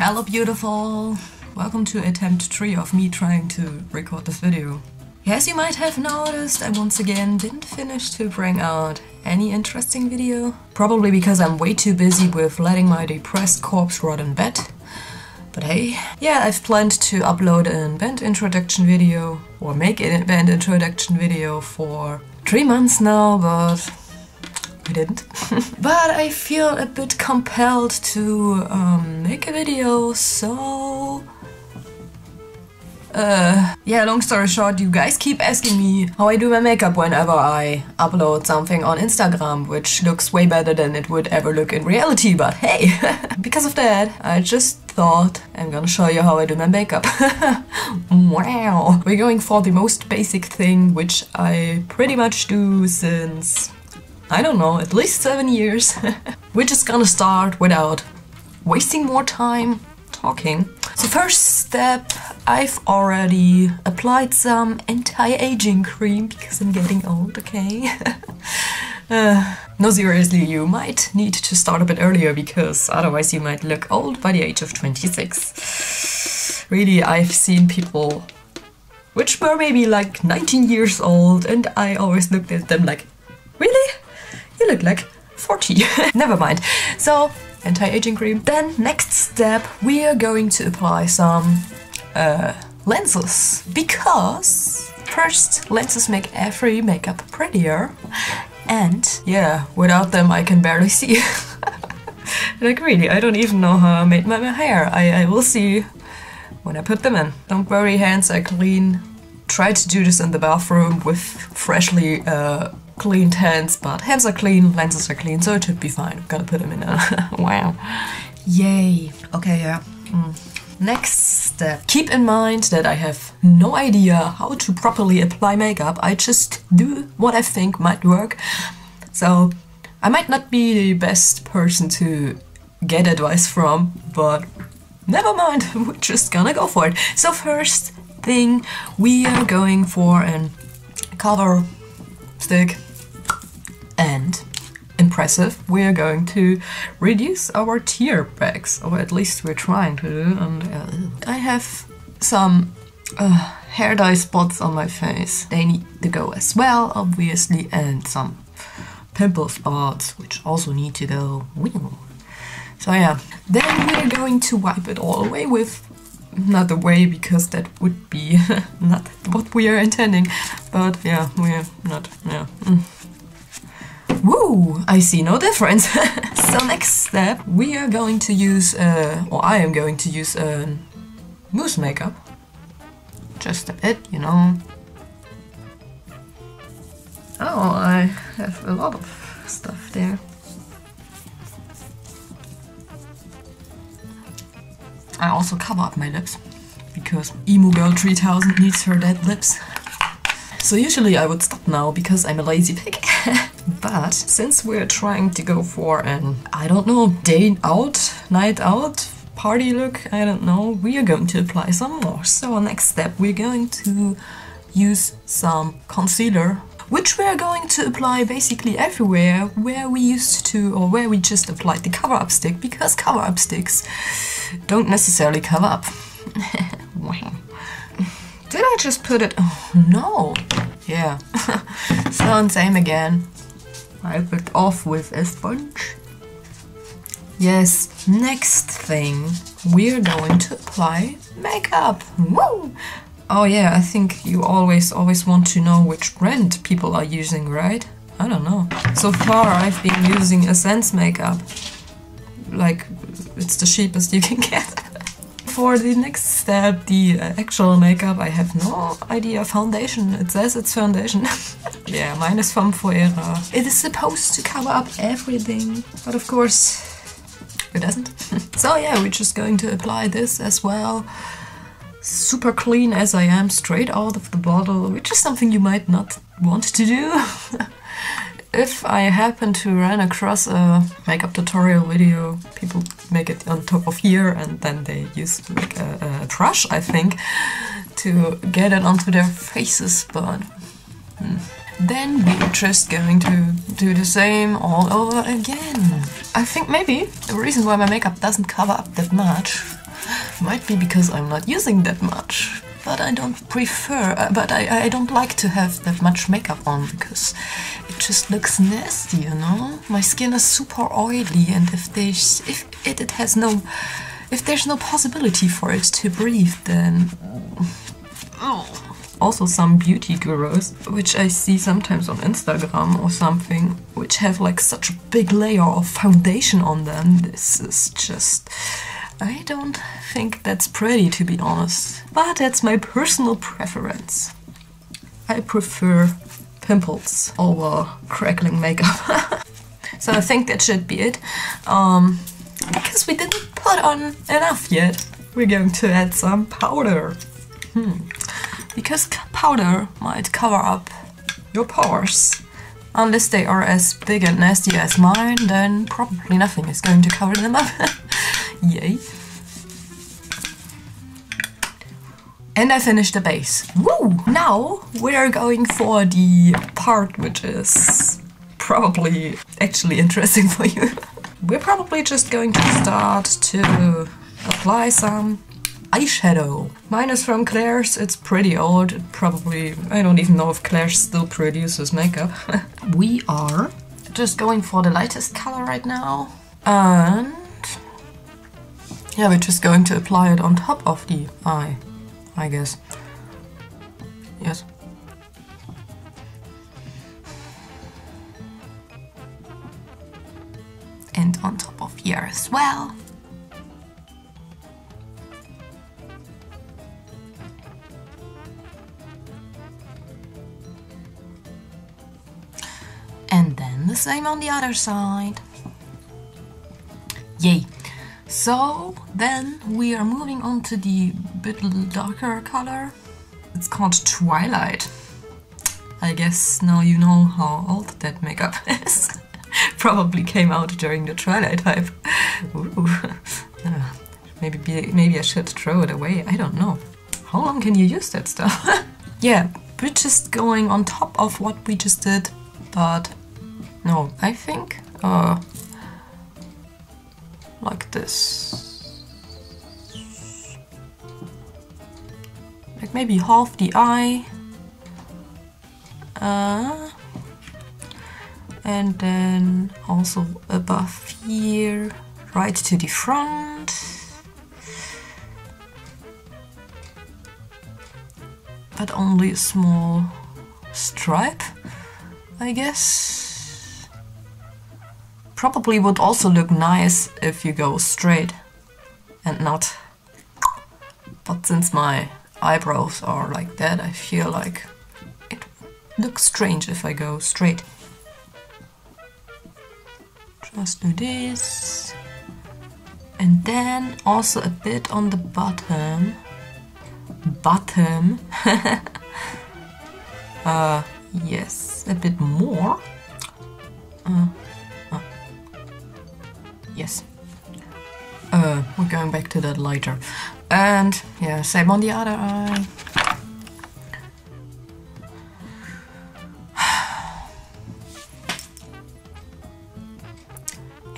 Hello beautiful! Welcome to attempt 3 of me trying to record this video. As you might have noticed, I once again didn't finish to bring out any interesting video. Probably because I'm way too busy with letting my depressed corpse rot in bed. But hey, yeah, I've planned to upload a band introduction video, or make a band introduction video for 3 months now, but I didn't. But I feel a bit compelled to make a video, so... yeah, long story short, you guys keep asking me how I do my makeup whenever I upload something on Instagram, which looks way better than it would ever look in reality, but hey! Because of that, I just thought I'm gonna show you how I do my makeup. Wow! We're going for the most basic thing, which I pretty much do since, I don't know, at least 7 years. We're just gonna start without wasting more time talking. So first step, I've already applied some anti-aging cream because I'm getting old, okay? No, seriously, you might need to start a bit earlier because otherwise you might look old by the age of 26. Really, I've seen people which were maybe like 19 years old and I always looked at them like, really? You look like 40. Never mind. So, anti-aging cream. Then, next step, we are going to apply some lenses. Because, first, lenses make every makeup prettier. And, yeah, without them I can barely see. Like really, I don't even know how I made my hair. I will see when I put them in. Don't worry, hands are clean. Try to do this in the bathroom with freshly cleaned hands, but hands are clean, lenses are clean, so it should be fine. I'm gonna put them in there. Wow. Yay. Okay, yeah. Next step. Keep in mind that I have no idea how to properly apply makeup. I just do what I think might work. So I might not be the best person to get advice from, but never mind. We're just gonna go for it. So first thing, we are going for an cover stick. And impressive, we are going to reduce our tear bags, or at least we're trying to do. And I have some hair dye spots on my face. They need to go as well, obviously, and some pimple spots, which also need to go. So yeah, then we're going to wipe it all away with, not away because that would be not what we are intending, but yeah, we're not, yeah. Woo! I see no difference. So next step, we are going to use, or I am going to use mousse makeup. Just a bit, you know. Oh, I have a lot of stuff there. I also cover up my lips, because Emo Girl 3000 needs her dead lips. So usually I would stop now because I'm a lazy pig. But since we're trying to go for an, I don't know, day out, night out, party look, I don't know, we are going to apply some more. So next step, we're going to use some concealer, which we're going to apply basically everywhere where we used to, or where we just applied the cover-up stick, because cover-up sticks don't necessarily cover up. Wow. Did I just put it? Oh, no. Yeah. So same again. Wipe it off with a sponge. Yes, next thing, we're going to apply makeup. Woo! Oh yeah, I think you always want to know which brand people are using, right? I don't know. So far I've been using Essence makeup. Like, it's the cheapest you can get. For the next step, the actual makeup, I have no idea. Foundation, it says it's foundation. Yeah, mine is from Forever. It is supposed to cover up everything, but of course it doesn't. So yeah, we're just going to apply this as well. Super clean as I am, straight out of the bottle, which is something you might not want to do. If I happen to run across a makeup tutorial video, people make it on top of here and then they use like a brush, I think, to get it onto their faces, but then we're just going to do the same all over again. I think maybe the reason why my makeup doesn't cover up that much Might be because I'm not using that much, but I don't prefer, I don't like to have that much makeup on because it just looks nasty, you know? My skin is super oily, and if there's no possibility for it to breathe, then also some beauty gurus, which I see sometimes on Instagram or something, which have like such a big layer of foundation on them. This is just... I don't think that's pretty, to be honest. But that's my personal preference. I prefer pimples over crackling makeup. So I think that should be it. Because we didn't put on enough yet, we're going to add some powder. Because powder might cover up your pores. Unless they are as big and nasty as mine, then probably nothing is going to cover them up. Yay. And I finished the base. Woo! Now we're going for the part which is probably actually interesting for you. We're probably just going to start to apply some eyeshadow. Mine is from Claire's, it's pretty old. Probably, I don't even know if Claire still produces makeup. We are just going for the lightest color right now. And yeah, we're just going to apply it on top of the eye, I guess. Yes. And on top of here as well. And then the same on the other side. Yay! So then we are moving on to the bit darker color. It's called Twilight. I guess now you know how old that makeup is. Probably came out during the Twilight hype. Maybe I should throw it away. I don't know. How long can you use that stuff? Yeah, we're just going on top of what we just did, but no, I think like this. Like maybe half the eye. And then also above here, right to the front. But only a small stripe, I guess. Probably would also look nice if you go straight and not. But since my eyebrows are like that, I feel like it looks strange if I go straight. Just do this. And then also a bit on the bottom. Yes, a bit more. Yes. We're going back to that later. And yeah, same on the other eye.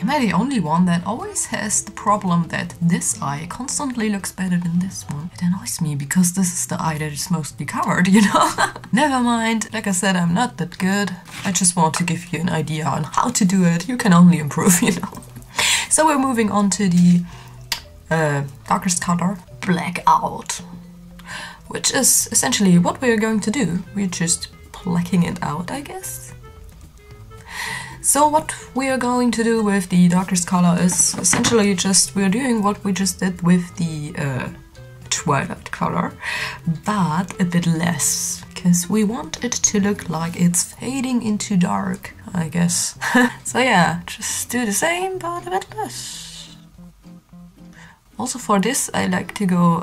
Am I the only one that always has the problem that this eye constantly looks better than this one? It annoys me because this is the eye that is mostly covered, you know? Never mind, like I said, I'm not that good. I just want to give you an idea on how to do it. You can only improve, you know? So we're moving on to the darkest color, Blackout. Which is essentially what we're going to do. We're just blacking it out, I guess. So what we are going to do with the darkest color is essentially just we're doing what we just did with the Twilight color, but a bit less, because we want it to look like it's fading into dark, I guess. So yeah, just do the same, but a bit less. Also for this, I like to go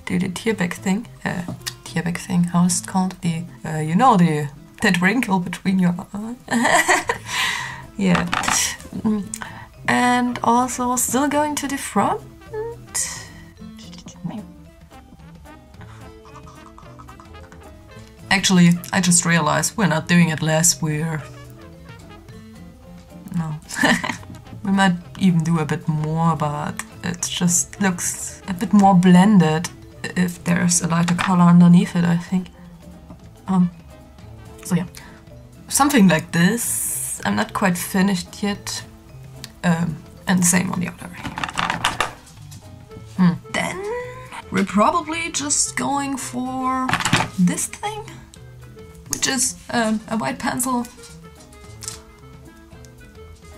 do the tearback thing. How is it called? The you know, that wrinkle between your eyes. Yeah. And also still going to the front. Actually, I just realized we're not doing it less, we're... No. We might even do a bit more, but it just looks a bit more blended if there's a lighter color underneath it, I think. So yeah, something like this. I'm not quite finished yet. And the same on the other. Then we're probably just going for this thing, which is a white pencil,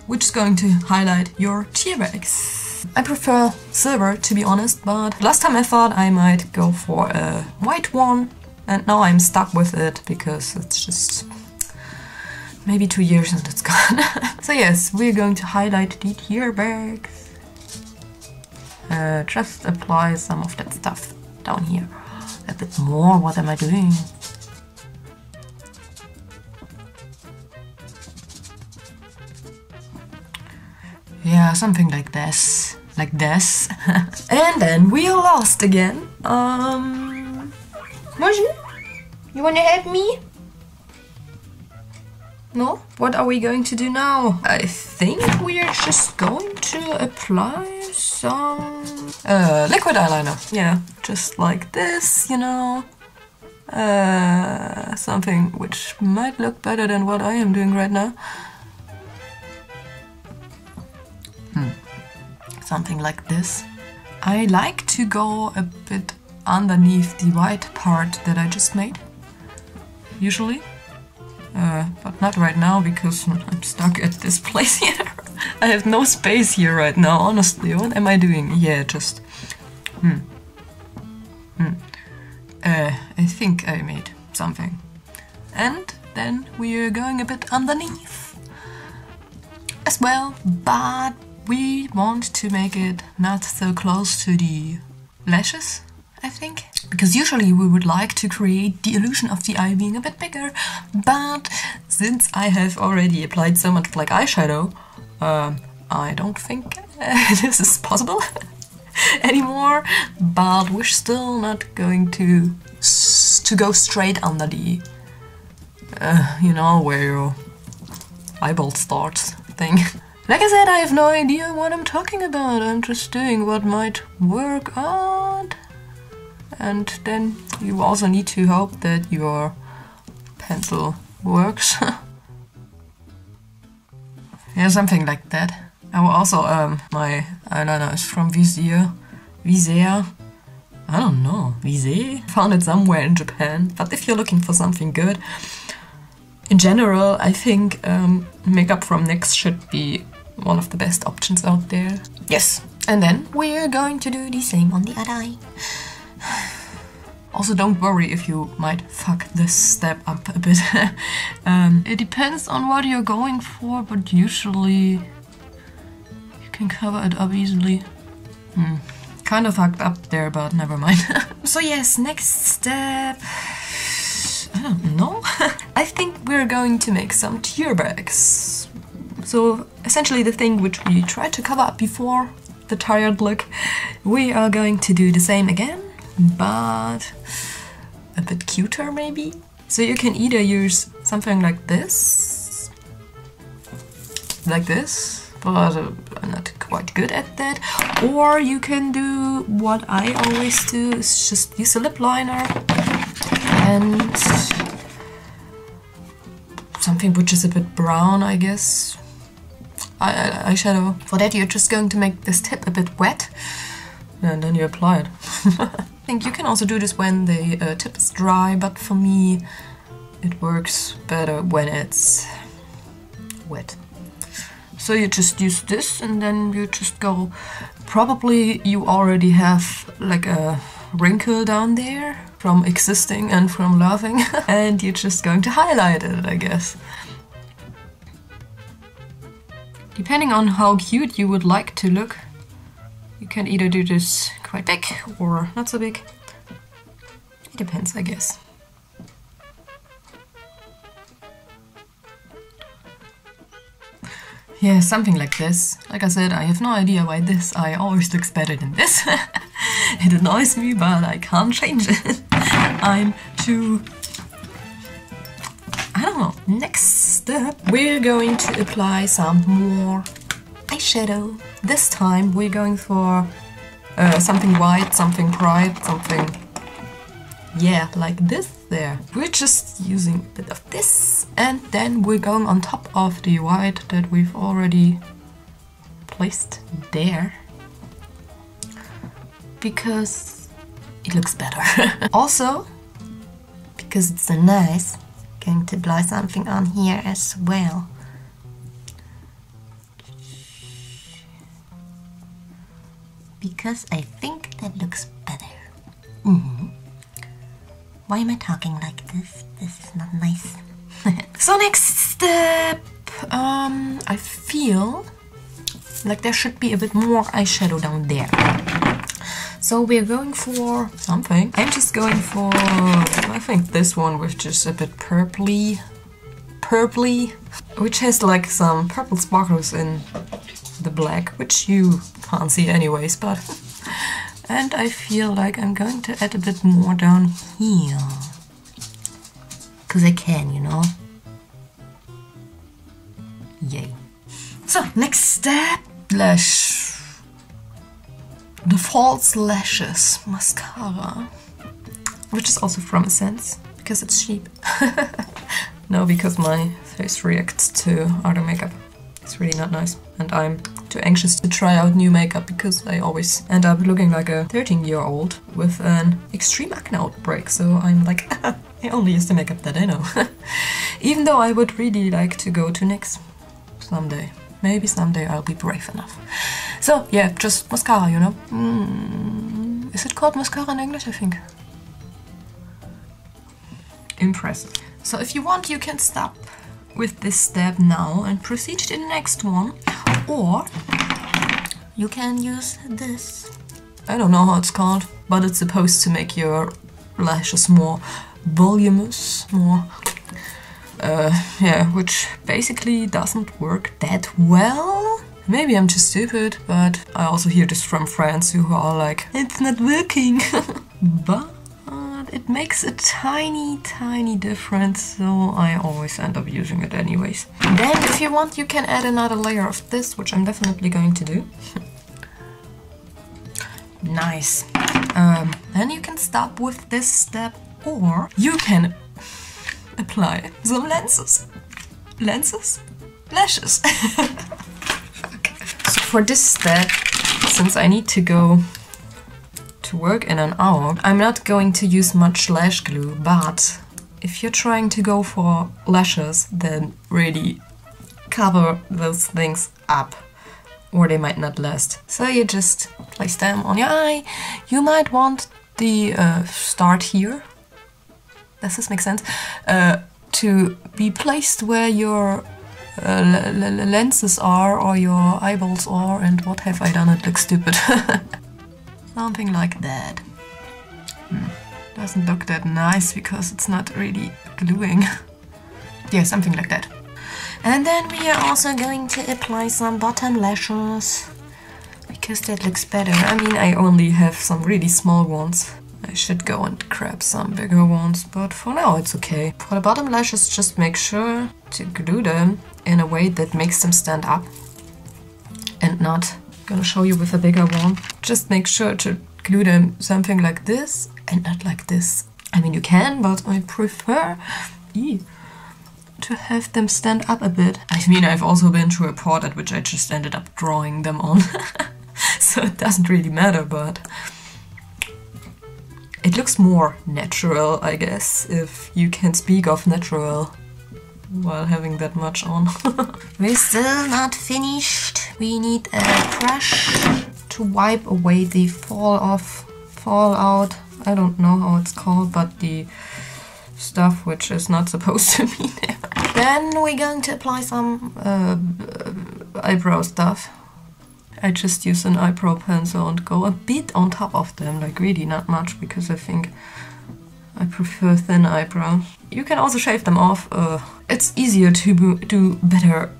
which is going to highlight your tear bags. I prefer silver, to be honest, but last time I thought I might go for a white one, and now I'm stuck with it because it's just maybe 2 years and it's gone. So yes, we're going to highlight the tear bags. Just apply some of that stuff down here. A bit more, what am I doing? Yeah, something like this. Like this. And then we are lost again. Bonjour? You wanna help me? No? What are we going to do now? I think we are just going to apply some liquid eyeliner. Yeah, just like this, you know. Something which might look better than what I am doing right now. Something like this. I like to go a bit underneath the white part that I just made, usually. But not right now because I'm stuck at this place here. I have no space here right now, honestly. What am I doing? Yeah, just... I think I made something. And then we're going a bit underneath as well, but we want to make it not so close to the lashes, I think. Because usually we would like to create the illusion of the eye being a bit bigger, but since I have already applied so much black eyeshadow, I don't think this is possible anymore, but we're still not going to go straight under the, you know, where your eyeball starts thing. Like I said, I have no idea what I'm talking about. I'm just doing what might work out. And then you also need to hope that your pencil works. Yeah, something like that. I will also, my eyeliner is from Viseur. I don't know, Viseur? Found it somewhere in Japan. But if you're looking for something good, in general, I think makeup from NYX should be one of the best options out there. Yes. And then we're going to do the same on the other eye. Also, don't worry if you might fuck this step up a bit. It depends on what you're going for, but usually you can cover it up easily. Kind of fucked up there, but never mind. So yes, next step... I don't know. I think we're going to make some tear bags. So essentially the thing which we tried to cover up before, the tired look, we are going to do the same again, but a bit cuter maybe. So you can either use something like this, but I'm not quite good at that, or you can do what I always do, is just use a lip liner and something which is a bit brown, I guess. Eyeshadow. For that you're just going to make this tip a bit wet and then you apply it. I think you can also do this when the tip is dry, but for me it works better when it's wet. So you just use this and then you just go, probably you already have like a wrinkle down there from existing and from laughing and you're just going to highlight it, I guess. Depending on how cute you would like to look, you can either do this quite big or not so big. It depends, I guess. Yeah, something like this. Like I said, I have no idea why this eye always looks better than this. It annoys me, but I can't change it. I'm too... I don't know. Next step, we're going to apply some more eyeshadow. This time we're going for something white, something bright, something, yeah, like this there. We're just using a bit of this, and then we're going on top of the white that we've already placed there, because it looks better. Also, because it's so nice, I'm going to apply something on here as well. Because I think that looks better. Why am I talking like this? This is not nice. So next step, I feel like there should be a bit more eyeshadow down there. So we're going for something. I'm just going for, I think this one, which is a bit purpley, which has like some purple sparkles in the black, which you can't see anyways, but and I feel like I'm going to add a bit more down here, because I can, you know. Yay. So next step, the false lashes mascara, which is also from Essence, because it's cheap. No, because my face reacts to other makeup. It's really not nice, and I'm too anxious to try out new makeup because I always end up looking like a 13-year-old with an extreme acne outbreak, so I'm like, I only use the makeup that I know. Even though I would really like to go to NYX someday. Maybe someday I'll be brave enough. So yeah, just mascara, you know. Is it called mascara in English? I think. Impressive. So if you want, you can stop with this step now and proceed to the next one, or you can use this. I don't know how it's called, but it's supposed to make your lashes more voluminous, more yeah, which basically doesn't work that well. Maybe I'm too stupid, but I also hear this from friends who are like, it's not working. But it makes a tiny difference, so I always end up using it anyways. Then if you want, you can add another layer of this, which I'm definitely going to do. Nice. Then you can stop with this step, or you can apply some lenses. Lashes. So for this step, since I need to go to work in an hour, I'm not going to use much lash glue, but if you're trying to go for lashes, then really cover those things up, or they might not last. So you just place them on your eye. You might want the start here, does this make sense? To be placed where your lenses are, or your eyeballs are, and what have I done? It looks stupid. Something like that. Doesn't look that nice because it's not really gluing. Yeah, something like that. And then we are also going to apply some bottom lashes, because that looks better. I mean, I only have some really small ones. I should go and grab some bigger ones, but for now it's okay. For the bottom lashes, just make sure to glue them in a way that makes them stand up, and not, I'm gonna show you with a bigger one. Just make sure to glue them something like this and not like this. I mean, you can, but I prefer to have them stand up a bit. I mean, I've also been through a part at which I just ended up drawing them on. So it doesn't really matter, but it looks more natural, I guess, if you can speak of natural while having that much on. We're still not finished. We need a brush to wipe away the fallout. I don't know how it's called, but the stuff which is not supposed to be there. Then we're going to apply some eyebrow stuff. I just use an eyebrow pencil and go a bit on top of them, like really not much, because I think I prefer thin eyebrows. You can also shave them off. It's easier to do better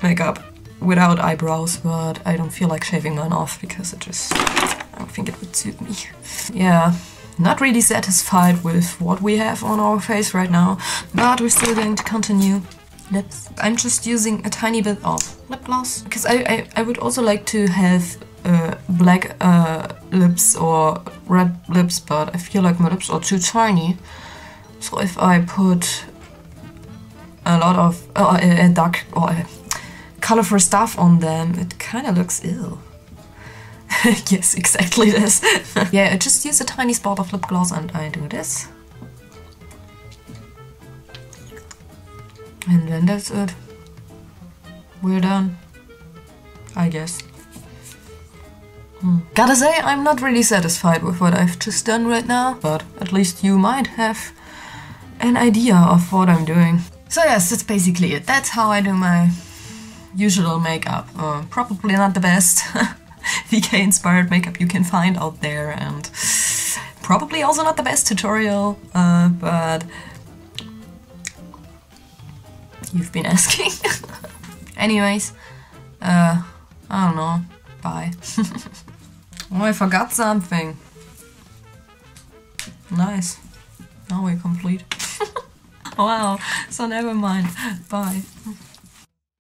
makeup without eyebrows, but I don't feel like shaving mine off because I don't think it would suit me. Yeah, not really satisfied with what we have on our face right now, but we're still going to continue lips. I'm just using a tiny bit of lip gloss because I would also like to have black lips or red lips, but I feel like my lips are too tiny. So if I put a lot of dark or colorful stuff on them, it kind of looks ill. Yes, exactly this. Yeah, I just use a tiny spot of lip gloss and I do this. And then that's it. We're done, I guess. Gotta say, I'm not really satisfied with what I've just done right now, but at least you might have an idea of what I'm doing. So yes, that's basically it. That's how I do my usual makeup. Probably not the best VK-inspired makeup you can find out there, and probably also not the best tutorial, but you've been asking. Anyways, I don't know. Bye. Oh, I forgot something. Nice. Now we're complete. Wow, so never mind. Bye.